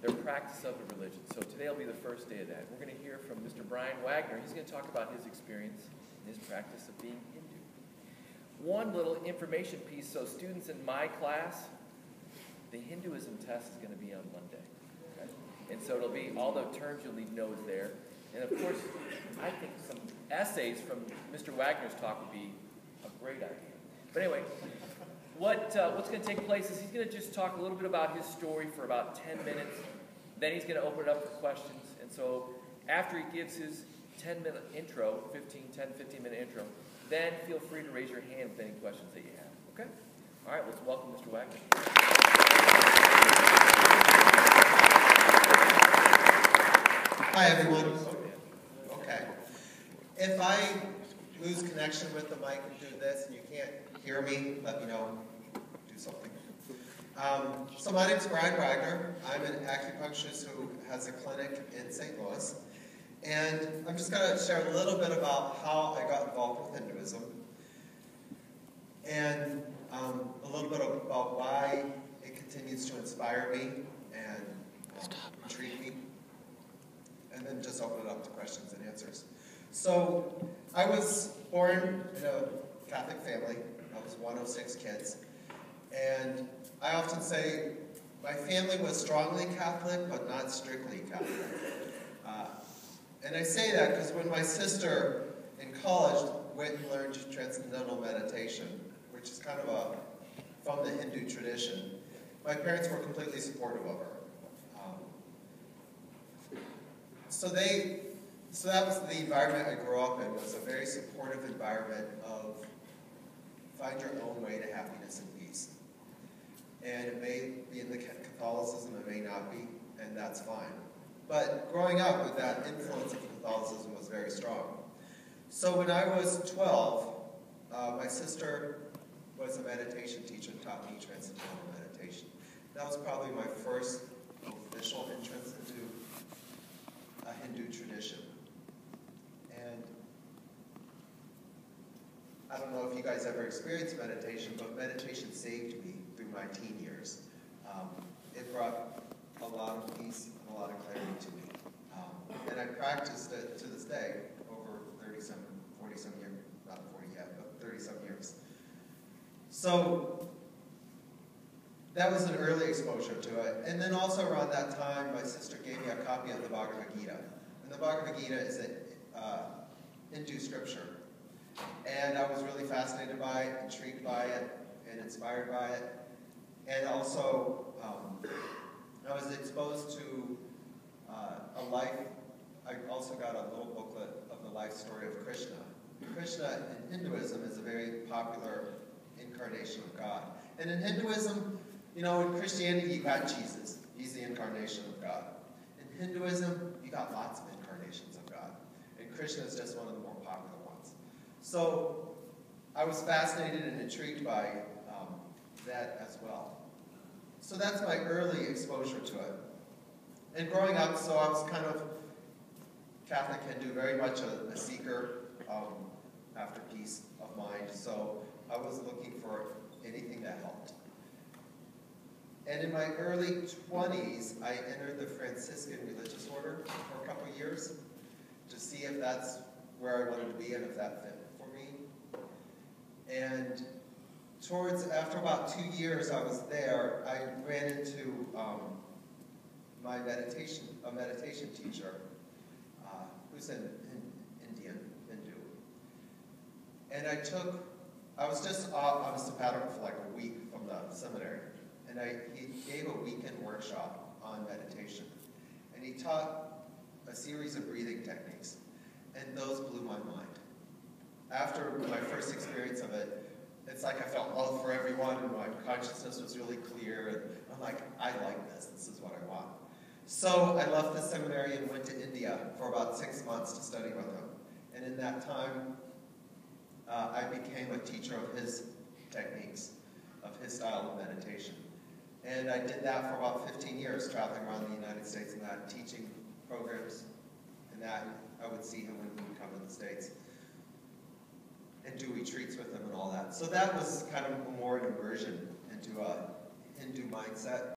their practice of the religion. So today will be the first day of that. We're going to hear from Mr. Bryan Wagner. He's going to talk about his experience and his practice of being Hindu. One little information piece, so students in my class, the Hinduism test is going to be on Monday. Okay? And so it'll be all the terms you'll need to know is there. And of course, I think some essays from Mr. Wagner's talk would be a great idea. But anyway, what's going to take place is he's going to just talk a little bit about his story for about 10 minutes. Then he's going to open it up for questions. And so after he gives his 10-minute intro, 10-15-minute intro, then feel free to raise your hand with any questions that you have. Okay? All right, let's welcome Mr. Wagner. Hi, everyone. Okay. If I lose connection with the mic and do this and you can't hear me, let me know. Do something. So my name's Bryan Wagner. I'm an acupuncturist who has a clinic in St. Louis. And I'm just going to share a little bit about how I got involved with Hinduism. And a little bit about why it continues to inspire me and intrigue me. And then just open it up to questions and answers. So I was born in a Catholic family. I was one of 6 kids. And I often say my family was strongly Catholic, but not strictly Catholic. And I say that because when my sister in college went and learned transcendental meditation, which is kind of from the Hindu tradition, my parents were completely supportive of her. So that was the environment I grew up in, was a very supportive environment of find your own way to happiness and peace. And it may be in the Catholicism, it may not be, and that's fine. But growing up with that influence of Catholicism was very strong. So when I was 12, my sister was a meditation teacher and taught me transcendental meditation. That was probably my first official entrance into a Hindu tradition. And I don't know if you guys ever experienced meditation, but meditation saved me through my teen years. It brought a lot of peace and a lot of clarity to me. And I practiced it to this day over 30-some, 40-some years, not 40 yet, but 30-some years. So that was an early exposure to it. And then also around that time, my sister gave me a copy of the Bhagavad Gita. And the Bhagavad Gita is a Hindu scripture. And I was really fascinated by it, intrigued by it, and inspired by it. And also, I was exposed to a life. I also got a little booklet of the life story of Krishna. Krishna in Hinduism is a very popular incarnation of God. And in Hinduism, you know, in Christianity, you got Jesus. He's the incarnation of God. In Hinduism, you got lots of incarnations of God. And Krishna is just one of the more popular ones. So I was fascinated and intrigued by that as well. So that's my early exposure to it. And growing up, so I was kind of Catholic Hindu, very much a seeker after peace of mind. So I was looking for anything that helped. And in my early 20s, I entered the Franciscan religious order for a couple of years to see if that's where I wanted to be and if that fit for me. And after about 2 years I was there, I ran into my meditation teacher, who's an Indian Hindu. And I was just on a sabbatical for like a week from the seminary. And he gave a weekend workshop on meditation. And he taught a series of breathing techniques. And those blew my mind. After my first experience of it, it's like I felt love for everyone, and my consciousness was really clear. And I'm like, I like this. This is what I want. So I left the seminary and went to India for about 6 months to study with him. And in that time, I became a teacher of his techniques, of his style of meditation. And I did that for about 15 years, traveling around the United States and that, teaching programs, and that I would see him when he would come to the States and do retreats with him and all that. So that was kind of more an immersion into a Hindu mindset.